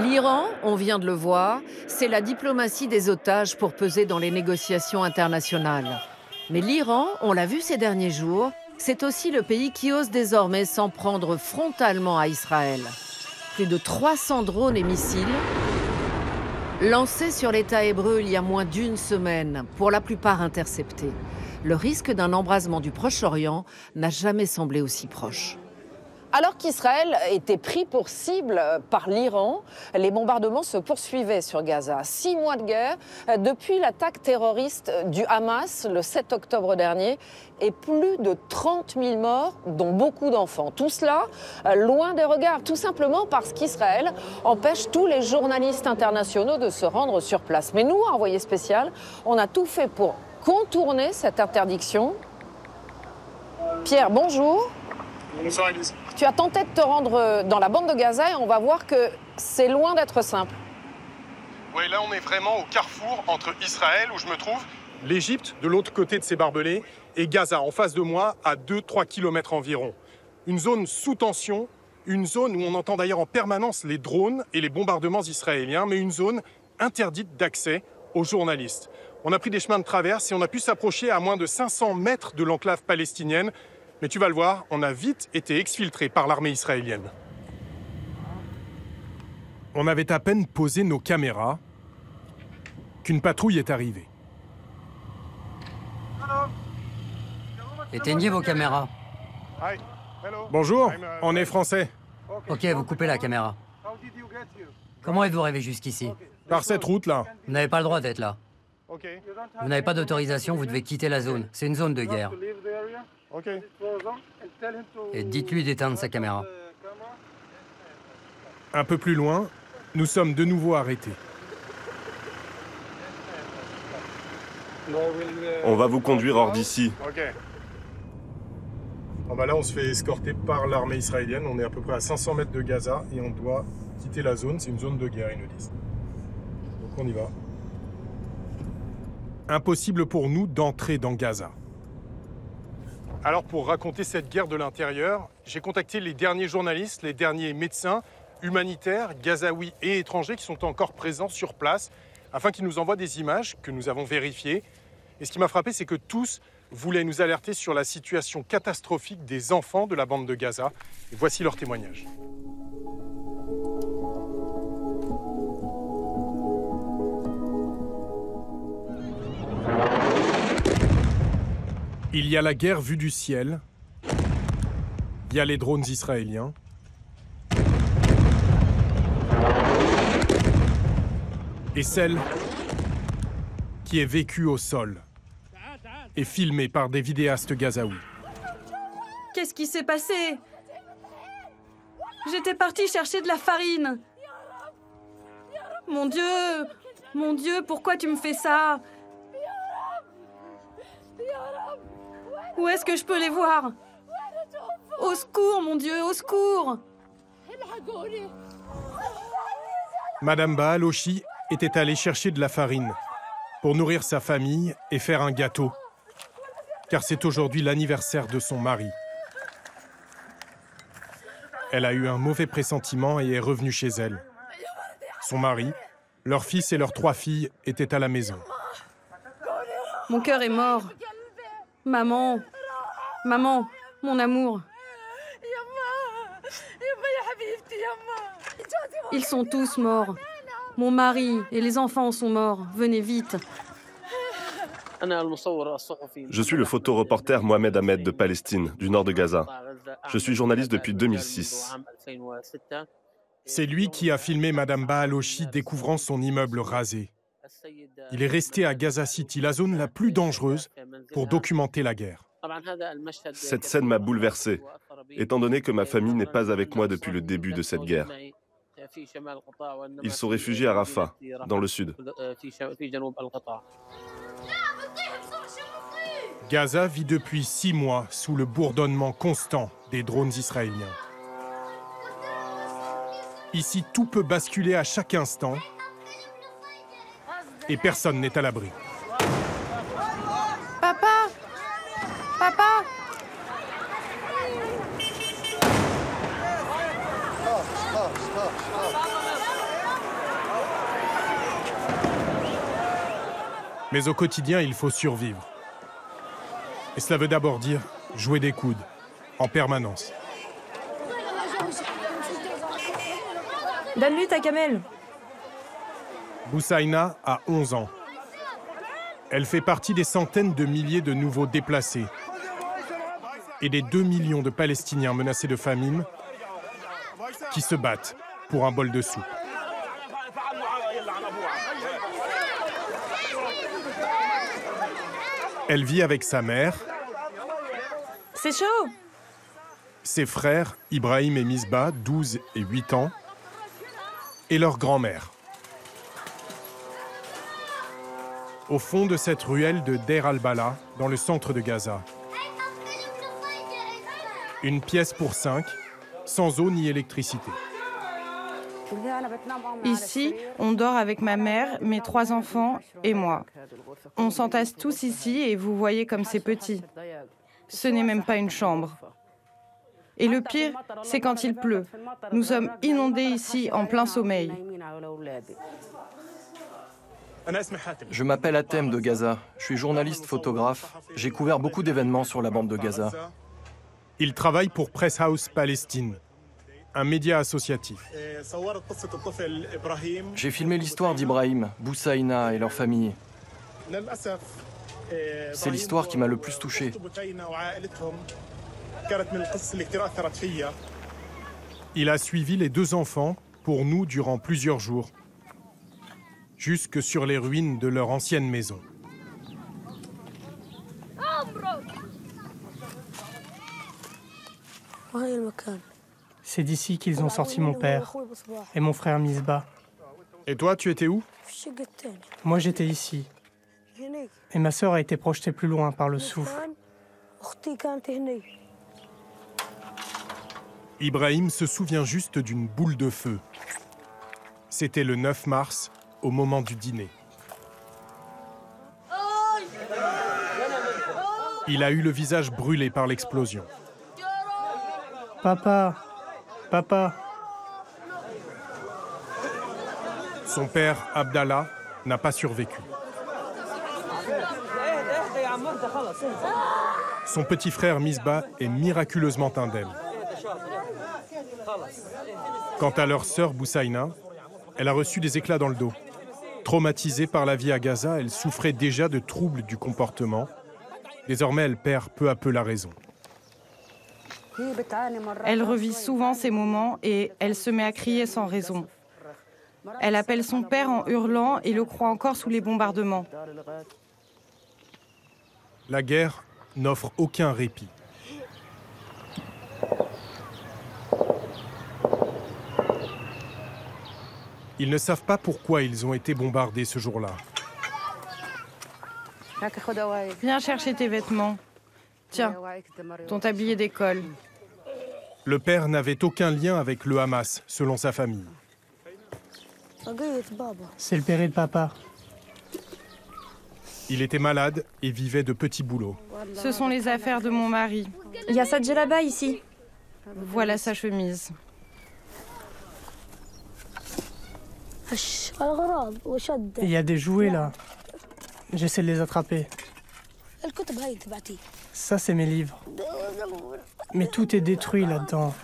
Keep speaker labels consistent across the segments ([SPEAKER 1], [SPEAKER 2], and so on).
[SPEAKER 1] L'Iran, on vient de le voir, c'est la diplomatie des otages pour peser dans les négociations internationales. Mais l'Iran, on l'a vu ces derniers jours, c'est aussi le pays qui ose désormais s'en prendre frontalement à Israël. Plus de 300 drones et missiles lancés sur l'État hébreu il y a moins d'une semaine, pour la plupart interceptés. Le risque d'un embrasement du Proche-Orient n'a jamais semblé aussi proche. Alors qu'Israël était pris pour cible par l'Iran, les bombardements se poursuivaient sur Gaza. 6 mois de guerre depuis l'attaque terroriste du Hamas le 7 octobre dernier et plus de 30 000 morts, dont beaucoup d'enfants. Tout cela loin des regards, tout simplement parce qu'Israël empêche tous les journalistes internationaux de se rendre sur place. Mais nous, envoyés spécial, on a tout fait pour contourner cette interdiction. Pierre, bonjour.
[SPEAKER 2] Bonsoir Elise.
[SPEAKER 1] Tu as tenté de te rendre dans la bande de Gaza et on va voir que c'est loin d'être simple.
[SPEAKER 2] Oui, là on est vraiment au carrefour entre Israël, où je me trouve, l'Égypte, de l'autre côté de ces barbelés, et Gaza, en face de moi, à 2-3 km environ. Une zone sous tension, une zone où on entend d'ailleurs en permanence les drones et les bombardements israéliens, mais une zone interdite d'accès aux journalistes. On a pris des chemins de traverse et on a pu s'approcher à moins de 500 mètres de l'enclave palestinienne. Mais tu vas le voir, on a vite été exfiltrés par l'armée israélienne. On avait à peine posé nos caméras qu'une patrouille est arrivée.
[SPEAKER 3] Éteignez vos caméras.
[SPEAKER 2] Bonjour, on est français.
[SPEAKER 3] Ok, vous coupez la caméra. Comment êtes-vous arrivé jusqu'ici?
[SPEAKER 2] Par cette route-là.
[SPEAKER 3] Vous n'avez pas le droit d'être là. Vous n'avez pas d'autorisation, vous devez quitter la zone. C'est une zone de guerre. Et dites-lui d'éteindre sa caméra.
[SPEAKER 2] Un peu plus loin, nous sommes de nouveau arrêtés.
[SPEAKER 4] On va vous conduire hors d'ici.
[SPEAKER 2] Bon bah là, on se fait escorter par l'armée israélienne. On est à peu près à 500 mètres de Gaza et on doit quitter la zone. C'est une zone de guerre, ils nous disent. Donc on y va. Impossible pour nous d'entrer dans Gaza. Alors pour raconter cette guerre de l'intérieur, j'ai contacté les derniers journalistes, les derniers médecins, humanitaires, gazaouis et étrangers qui sont encore présents sur place, afin qu'ils nous envoient des images que nous avons vérifiées. Et ce qui m'a frappé, c'est que tous voulaient nous alerter sur la situation catastrophique des enfants de la bande de Gaza. Et voici leur témoignage. Il y a la guerre vue du ciel, via les drones israéliens. Et celle qui est vécue au sol et filmée par des vidéastes gazaouis.
[SPEAKER 5] Qu'est-ce qui s'est passé? J'étais partie chercher de la farine. Mon Dieu, pourquoi tu me fais ça? Où est-ce que je peux les voir? Au secours, mon Dieu, au secours!
[SPEAKER 2] Madame Baalochi était allée chercher de la farine pour nourrir sa famille et faire un gâteau, car c'est aujourd'hui l'anniversaire de son mari. Elle a eu un mauvais pressentiment et est revenue chez elle. Son mari, leur fils et leurs 3 filles étaient à la maison.
[SPEAKER 5] Mon cœur est mort. Maman, mon amour. Ils sont tous morts. Mon mari et les enfants sont morts. Venez vite.
[SPEAKER 4] Je suis le photoreporter Mohamed Ahmed de Palestine, du nord de Gaza. Je suis journaliste depuis 2006.
[SPEAKER 2] C'est lui qui a filmé Madame Baalochi découvrant son immeuble rasé. Il est resté à Gaza City, la zone la plus dangereuse, pour documenter la guerre.
[SPEAKER 4] Cette scène m'a bouleversé, étant donné que ma famille n'est pas avec moi depuis le début de cette guerre. Ils sont réfugiés à Rafah, dans le sud.
[SPEAKER 2] Gaza vit depuis 6 mois sous le bourdonnement constant des drones israéliens. Ici, tout peut basculer à chaque instant et personne n'est à l'abri.
[SPEAKER 5] Papa! Papa!
[SPEAKER 2] Mais au quotidien, il faut survivre. Et cela veut d'abord dire jouer des coudes, en permanence.
[SPEAKER 5] Donne-lui ta camelle.
[SPEAKER 2] Boussaïna a 11 ans. Elle fait partie des centaines de milliers de nouveaux déplacés et des 2 millions de Palestiniens menacés de famine qui se battent pour un bol de soupe. Elle vit avec sa mère,
[SPEAKER 5] C'est chaud.
[SPEAKER 2] ses frères Ibrahim et Misbah, 12 et 8 ans, et leur grand-mère. Au fond de cette ruelle de Deir al-Bala, dans le centre de Gaza. Une pièce pour 5, sans eau ni électricité.
[SPEAKER 6] Ici, on dort avec ma mère, mes 3 enfants et moi. On s'entasse tous ici et vous voyez comme c'est petit. Ce n'est même pas une chambre. Et le pire, c'est quand il pleut. Nous sommes inondés ici en plein sommeil.
[SPEAKER 7] Je m'appelle Hatem de Gaza. Je suis journaliste photographe. J'ai couvert beaucoup d'événements sur la bande de Gaza.
[SPEAKER 2] Il travaille pour Press House Palestine, un média associatif.
[SPEAKER 7] J'ai filmé l'histoire d'Ibrahim, Boussaïna et leur famille. C'est l'histoire qui m'a le plus touché.
[SPEAKER 2] Il a suivi les 2 enfants pour nous durant plusieurs jours, jusque sur les ruines de leur ancienne maison.
[SPEAKER 8] C'est d'ici qu'ils ont sorti mon père et mon frère Misbah.
[SPEAKER 2] Et toi, tu étais où?
[SPEAKER 8] Moi, j'étais ici. Et ma sœur a été projetée plus loin par le souffle.
[SPEAKER 2] Ibrahim se souvient juste d'une boule de feu. C'était le 9 mars, au moment du dîner. Il a eu le visage brûlé par l'explosion.
[SPEAKER 8] Papa, papa.
[SPEAKER 2] Son père, Abdallah, n'a pas survécu. Son petit frère Misbah est miraculeusement indemne. Quant à leur sœur Boussaïna, elle a reçu des éclats dans le dos. Traumatisée par la vie à Gaza, elle souffrait déjà de troubles du comportement. Désormais, elle perd peu à peu la raison.
[SPEAKER 6] Elle revit souvent ces moments et elle se met à crier sans raison. Elle appelle son père en hurlant et le croit encore sous les bombardements.
[SPEAKER 2] La guerre n'offre aucun répit. Ils ne savent pas pourquoi ils ont été bombardés ce jour-là.
[SPEAKER 6] Viens chercher tes vêtements. Tiens, ton tablier d'école.
[SPEAKER 2] Le père n'avait aucun lien avec le Hamas, selon sa famille.
[SPEAKER 8] C'est le péril de papa.
[SPEAKER 2] Il était malade et vivait de petits boulots.
[SPEAKER 6] Ce sont les affaires de mon mari.
[SPEAKER 5] Il y a sa djellaba ici.
[SPEAKER 6] Voilà sa chemise.
[SPEAKER 8] Il y a des jouets là. J'essaie de les attraper. Ça, c'est mes livres. Mais tout est détruit là-dedans.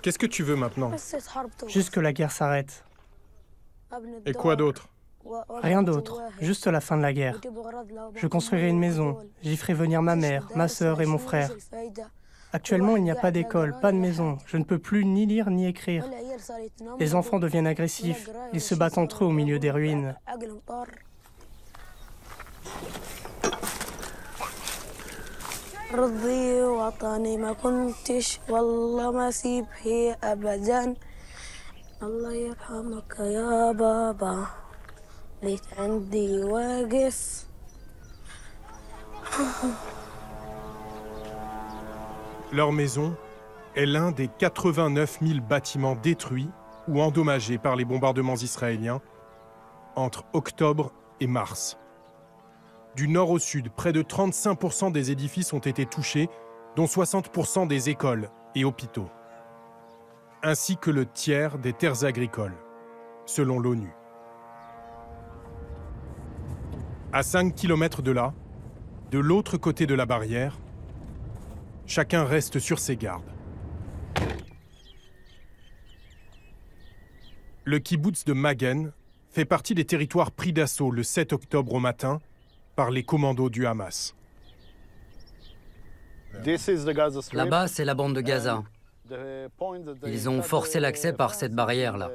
[SPEAKER 2] Qu'est-ce que tu veux maintenant?
[SPEAKER 8] Juste que la guerre s'arrête.
[SPEAKER 2] Et quoi d'autre?
[SPEAKER 8] Rien d'autre. Juste la fin de la guerre. Je construirai une maison. J'y ferai venir ma mère, ma sœur et mon frère. Actuellement, il n'y a pas d'école, pas de maison. Je ne peux plus ni lire ni écrire. Les enfants deviennent agressifs. Ils se battent entre eux au milieu des ruines.
[SPEAKER 2] Leur maison est l'un des 89 000 bâtiments détruits ou endommagés par les bombardements israéliens entre octobre et mars. Du nord au sud, près de 35% des édifices ont été touchés, dont 60% des écoles et hôpitaux, ainsi que le tiers des terres agricoles. selon l'ONU. À 5 km de là, de l'autre côté de la barrière, chacun reste sur ses gardes. Le kibboutz de Magen fait partie des territoires pris d'assaut le 7 octobre au matin par les commandos du Hamas.
[SPEAKER 3] Là-bas, c'est la bande de Gaza. Ils ont forcé l'accès par cette barrière-là.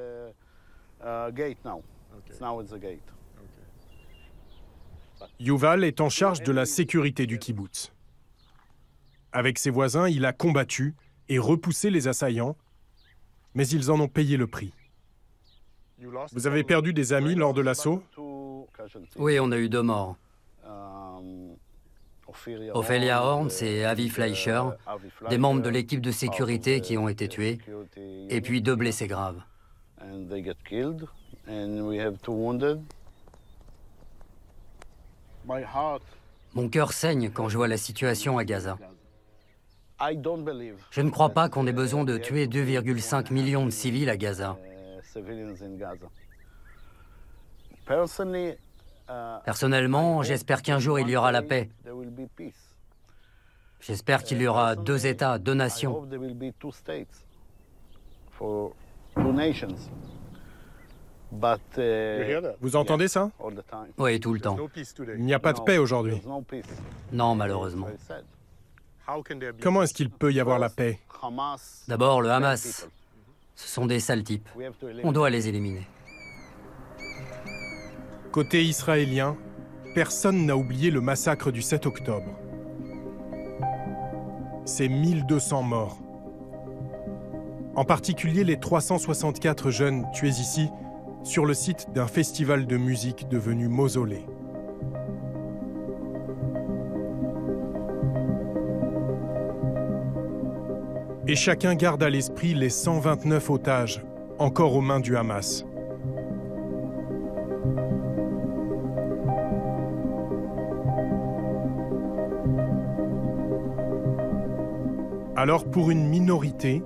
[SPEAKER 2] Yuval est en charge de la sécurité du kibboutz. Avec ses voisins, il a combattu et repoussé les assaillants, mais ils en ont payé le prix. Vous avez perdu des amis lors de l'assaut?
[SPEAKER 3] Oui, on a eu 2 morts. Ophelia Horns et Avi Fleischer, des membres de l'équipe de sécurité qui ont été tués, et puis 2 blessés graves. Mon cœur saigne quand je vois la situation à Gaza. Je ne crois pas qu'on ait besoin de tuer 2,5 millions de civils à Gaza. Personnellement, j'espère qu'un jour il y aura la paix. J'espère qu'il y aura 2 États, 2 nations.
[SPEAKER 2] Vous entendez ça?
[SPEAKER 3] Oui, tout le temps.
[SPEAKER 2] Il n'y a pas de paix aujourd'hui.
[SPEAKER 3] Non, malheureusement.
[SPEAKER 2] Comment est-ce qu'il peut y avoir la paix?
[SPEAKER 3] D'abord, le Hamas. Ce sont des sales types. On doit les éliminer.
[SPEAKER 2] Côté israélien, personne n'a oublié le massacre du 7 octobre. C'est 1200 morts. En particulier les 364 jeunes tués ici, sur le site d'un festival de musique devenu mausolée. Et chacun garde à l'esprit les 129 otages, encore aux mains du Hamas. Alors, pour une minorité,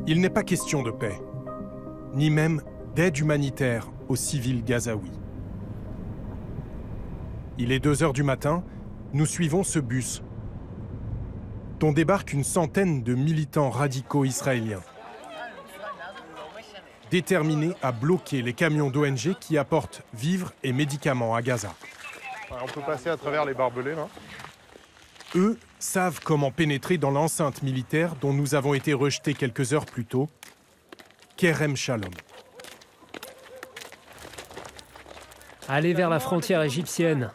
[SPEAKER 2] il n'est pas question de paix, ni même d'aide humanitaire aux civils gazaouis. Il est 2 heures du matin, nous suivons ce bus dont débarque une centaine de militants radicaux israéliens, déterminés à bloquer les camions d'ONG qui apportent vivres et médicaments à Gaza.
[SPEAKER 9] On peut passer à travers les barbelés, là.
[SPEAKER 2] Eux savent comment pénétrer dans l'enceinte militaire dont nous avons été rejetés quelques heures plus tôt, Kerem Shalom.
[SPEAKER 10] Allez vers la frontière égyptienne,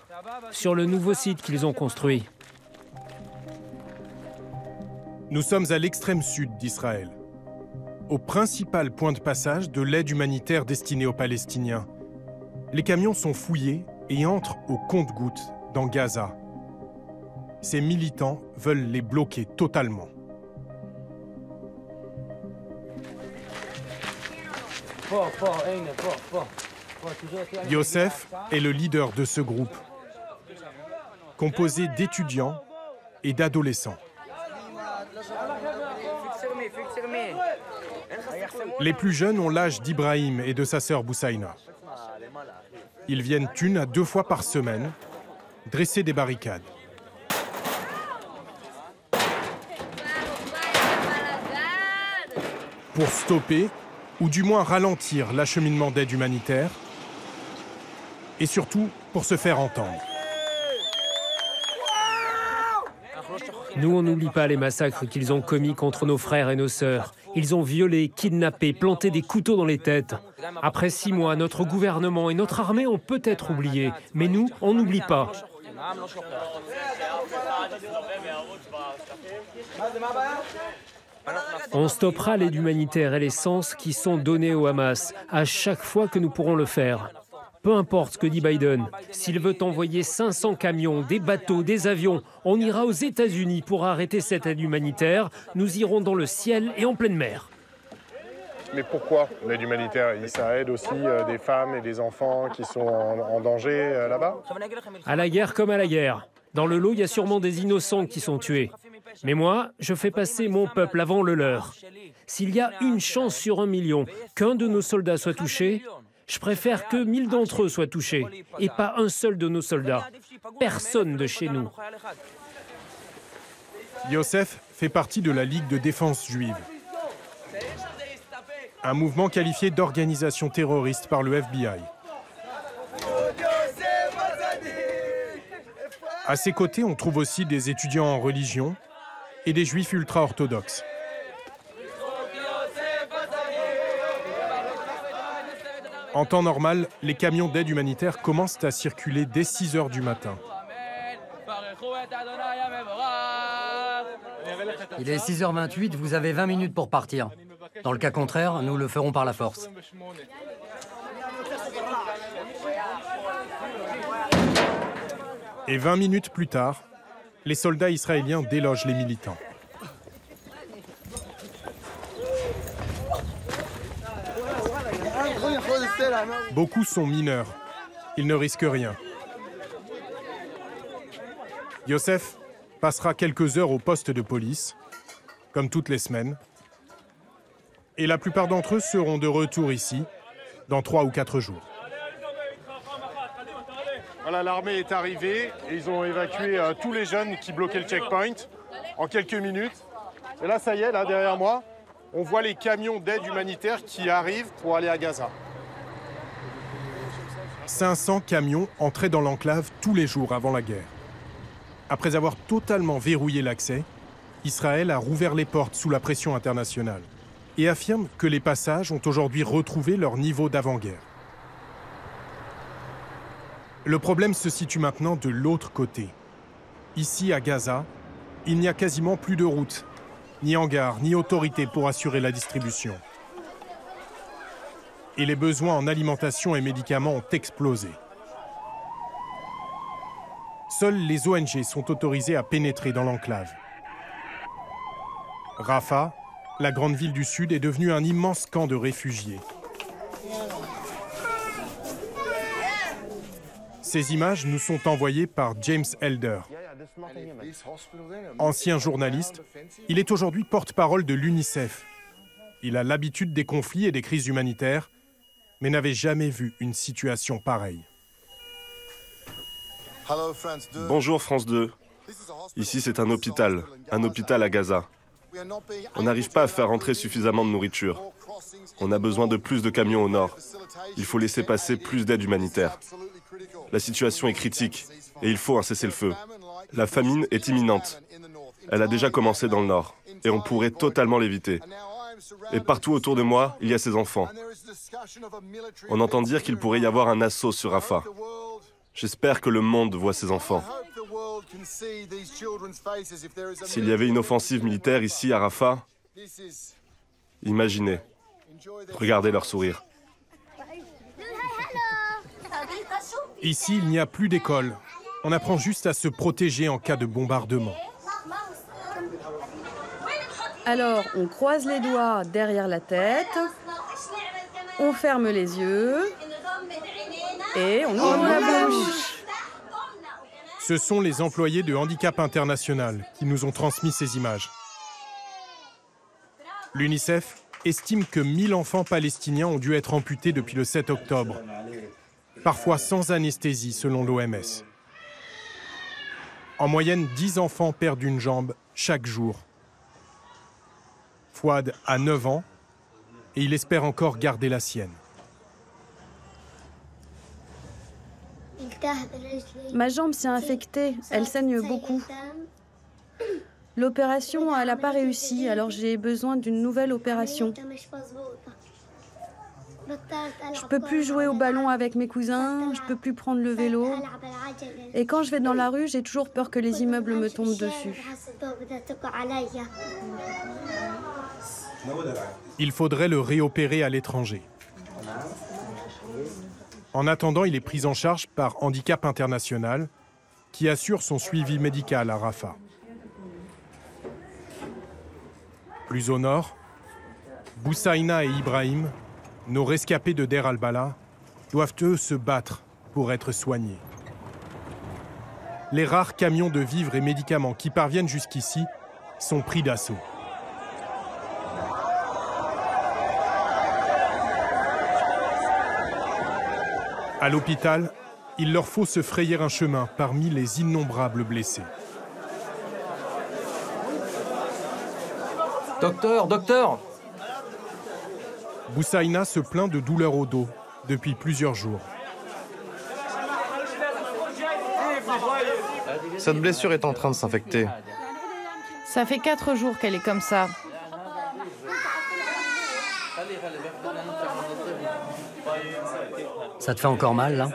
[SPEAKER 10] sur le nouveau site qu'ils ont construit.
[SPEAKER 2] Nous sommes à l'extrême sud d'Israël, au principal point de passage de l'aide humanitaire destinée aux Palestiniens. Les camions sont fouillés et entrent au compte-gouttes dans Gaza. Ces militants veulent les bloquer totalement. Youssef est le leader de ce groupe, composé d'étudiants et d'adolescents. Les plus jeunes ont l'âge d'Ibrahim et de sa sœur Boussaïna. Ils viennent 1 à 2 fois par semaine dresser des barricades. Pour stopper, ou du moins ralentir l'acheminement d'aide humanitaire, et surtout pour se faire entendre.
[SPEAKER 10] Nous, on n'oublie pas les massacres qu'ils ont commis contre nos frères et nos sœurs. Ils ont violé, kidnappé, planté des couteaux dans les têtes. Après 6 mois, notre gouvernement et notre armée ont peut-être oublié, mais nous, on n'oublie pas. On stoppera l'aide humanitaire et l'essence qui sont donnés au Hamas à chaque fois que nous pourrons le faire. Peu importe ce que dit Biden, s'il veut envoyer 500 camions, des bateaux, des avions, on ira aux États-Unis pour arrêter cette aide humanitaire. Nous irons dans le ciel et en pleine mer.
[SPEAKER 9] Mais pourquoi l'aide humanitaire? Ça aide aussi des femmes et des enfants qui sont en danger là-bas?
[SPEAKER 10] À la guerre comme à la guerre. Dans le lot, il y a sûrement des innocents qui sont tués. Mais moi, je fais passer mon peuple avant le leur. S'il y a une chance sur 1 million qu'un de nos soldats soit touché, Je préfère que 1000 d'entre eux soient touchés, et pas un seul de nos soldats. Personne de chez nous.
[SPEAKER 2] Youssef fait partie de la Ligue de défense juive, un mouvement qualifié d'organisation terroriste par le FBI. À ses côtés, on trouve aussi des étudiants en religion et des juifs ultra-orthodoxes. En temps normal, les camions d'aide humanitaire commencent à circuler dès 6 h du matin.
[SPEAKER 3] Il est 6h28, vous avez 20 minutes pour partir. Dans le cas contraire, nous le ferons par la force.
[SPEAKER 2] Et 20 minutes plus tard, les soldats israéliens délogent les militants. Beaucoup sont mineurs. Ils ne risquent rien. Youssef passera quelques heures au poste de police, comme toutes les semaines. Et la plupart d'entre eux seront de retour ici, dans 3 ou 4 jours. Voilà, l'armée est arrivée et ils ont évacué tous les jeunes qui bloquaient le checkpoint en quelques minutes. Et là, ça y est, là, derrière moi, on voit les camions d'aide humanitaire qui arrivent pour aller à Gaza. 500 camions entraient dans l'enclave tous les jours avant la guerre. Après avoir totalement verrouillé l'accès, Israël a rouvert les portes sous la pression internationale et affirme que les passages ont aujourd'hui retrouvé leur niveau d'avant-guerre. Le problème se situe maintenant de l'autre côté. Ici, à Gaza, il n'y a quasiment plus de routes, ni hangars, ni autorités pour assurer la distribution. Et les besoins en alimentation et médicaments ont explosé. Seules les ONG sont autorisées à pénétrer dans l'enclave. Rafah, la grande ville du Sud, est devenue un immense camp de réfugiés. Ces images nous sont envoyées par James Elder. Ancien journaliste, il est aujourd'hui porte-parole de l'UNICEF. Il a l'habitude des conflits et des crises humanitaires, mais n'avait jamais vu une situation pareille.
[SPEAKER 4] Bonjour France 2. Ici c'est un hôpital à Gaza. On n'arrive pas à faire entrer suffisamment de nourriture. On a besoin de plus de camions au nord. Il faut laisser passer plus d'aide humanitaire. La situation est critique et il faut un cessez-le-feu. La famine est imminente. Elle a déjà commencé dans le nord et on pourrait totalement l'éviter. Et partout autour de moi, il y a ces enfants. On entend dire qu'il pourrait y avoir un assaut sur Rafah. J'espère que le monde voit ces enfants. S'il y avait une offensive militaire ici à Rafah, imaginez, regardez leur sourire.
[SPEAKER 2] Ici, il n'y a plus d'école. On apprend juste à se protéger en cas de bombardement.
[SPEAKER 5] Alors, on croise les doigts derrière la tête, on ferme les yeux et on ouvre la bouche.
[SPEAKER 2] Ce sont les employés de Handicap International qui nous ont transmis ces images. L'UNICEF estime que 1000 enfants palestiniens ont dû être amputés depuis le 7 octobre, parfois sans anesthésie selon l'OMS. En moyenne, 10 enfants perdent une jambe chaque jour. Fouad a 9 ans et il espère encore garder la sienne.
[SPEAKER 5] Ma jambe s'est infectée, elle saigne beaucoup. L'opération, elle n'a pas réussi, alors j'ai besoin d'une nouvelle opération. Je peux plus jouer au ballon avec mes cousins, je peux plus prendre le vélo. Et quand je vais dans la rue, j'ai toujours peur que les immeubles me tombent dessus.
[SPEAKER 2] Il faudrait le réopérer à l'étranger. En attendant, il est pris en charge par Handicap International, qui assure son suivi médical à Rafah. Plus au nord, Boussaïna et Ibrahim, nos rescapés de Der al-Bala, doivent eux se battre pour être soignés. Les rares camions de vivres et médicaments qui parviennent jusqu'ici sont pris d'assaut. À l'hôpital, il leur faut se frayer un chemin parmi les innombrables blessés.
[SPEAKER 7] Docteur, docteur!
[SPEAKER 2] Boussaïna se plaint de douleurs au dos depuis plusieurs jours.
[SPEAKER 11] Cette blessure est en train de s'infecter.
[SPEAKER 6] Ça fait 4 jours qu'elle est comme ça.
[SPEAKER 3] Ça te fait encore mal, là?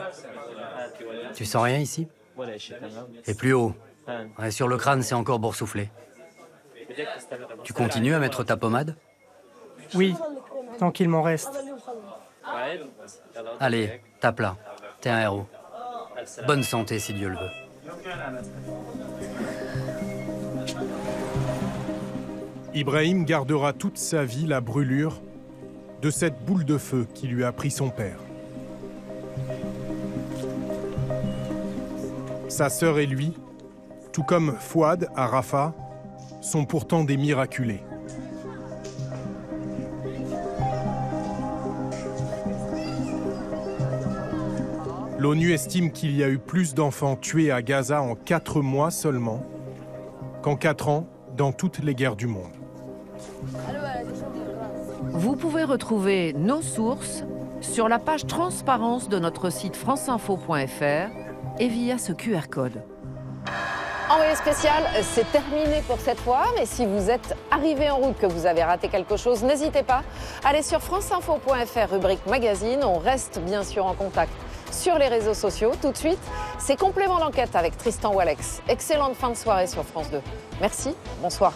[SPEAKER 3] Tu sens rien ici? Et plus haut. Ouais, sur le crâne, c'est encore boursouflé. Tu continues à mettre ta pommade?
[SPEAKER 8] Oui, tant qu'il m'en reste.
[SPEAKER 3] Allez, tape là. T'es un héros. Bonne santé, si Dieu le veut.
[SPEAKER 2] Ibrahim gardera toute sa vie la brûlure de cette boule de feu qui lui a pris son père. Sa sœur et lui, tout comme Fouad à Rafah, sont pourtant des miraculés. L'ONU estime qu'il y a eu plus d'enfants tués à Gaza en 4 mois seulement qu'en 4 ans dans toutes les guerres du monde.
[SPEAKER 1] Vous pouvez retrouver nos sources sur la page transparence de notre site franceinfo.fr et via ce QR code.
[SPEAKER 12] Envoyé spécial, c'est terminé pour cette fois, mais si vous êtes arrivé en route, que vous avez raté quelque chose, n'hésitez pas. Allez sur franceinfo.fr, rubrique magazine, on reste bien sûr en contact sur les réseaux sociaux. Tout de suite, c'est Complément d'enquête avec Tristan Walex. Excellente fin de soirée sur France 2. Merci, bonsoir.